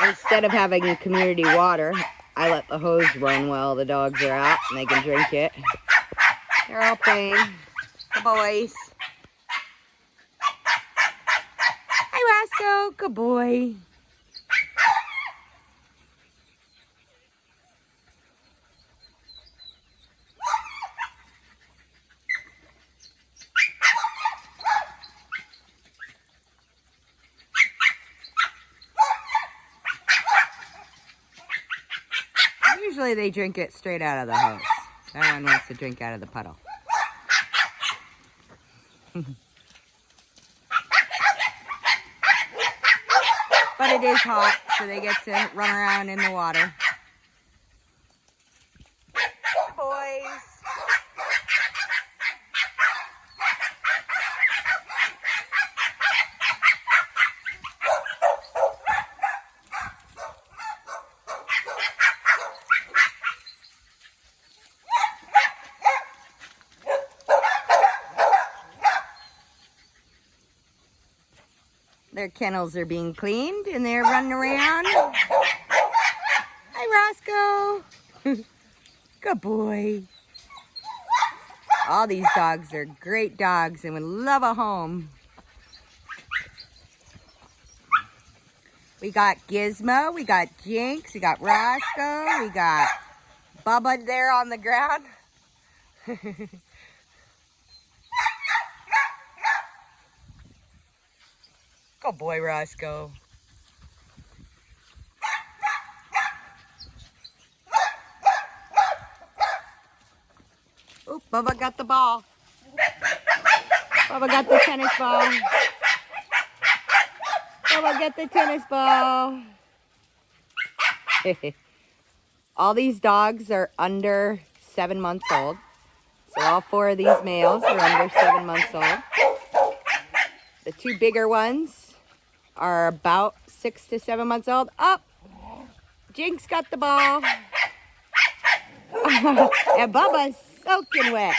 Instead of having community water, I let the hose run while the dogs are out and they can drink it. They're all playing. The boys. Hi, Roscoe. Good boy. Usually they drink it straight out of the hose. That one wants to drink out of the puddle. But it is hot, so they get to run around in the water. Boys. Their kennels are being cleaned and they're running around. Hi, Roscoe. Good boy. All these dogs are great dogs and would love a home. We got Gizmo, we got Jinx, we got Roscoe, we got Bubba there on the ground. Good boy, Roscoe. Oop, Bubba got the ball. Bubba got the tennis ball. Bubba get the tennis ball. All these dogs are under 7 months old. So all 4 of these males are under 7 months old. The 2 bigger ones are about 6 to 7 months old. Up! Jinx got the ball. And Bubba's soaking wet.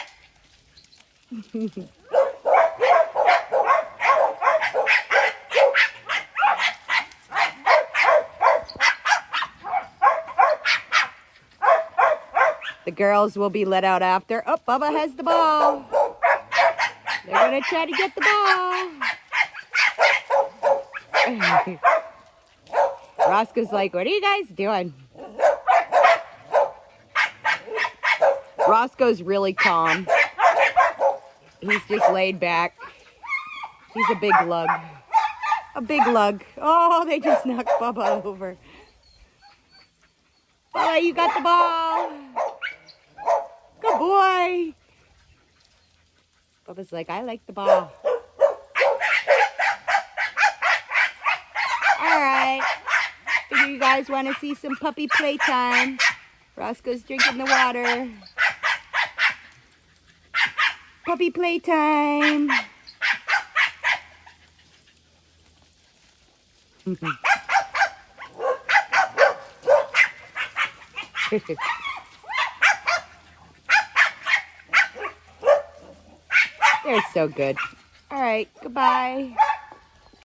The girls will be let out after. Oh, Bubba has the ball. They're going to try to get the ball. Roscoe's like, what are you guys doing? Roscoe's really calm. He's just laid back. He's a big lug. A big lug. Oh, they just knocked Bubba over. Bubba, you got the ball. Good boy. Bubba's like, I like the ball. Alright. Figure you guys want to see some puppy playtime. Roscoe's drinking the water. Puppy playtime. They're so good. Alright, goodbye.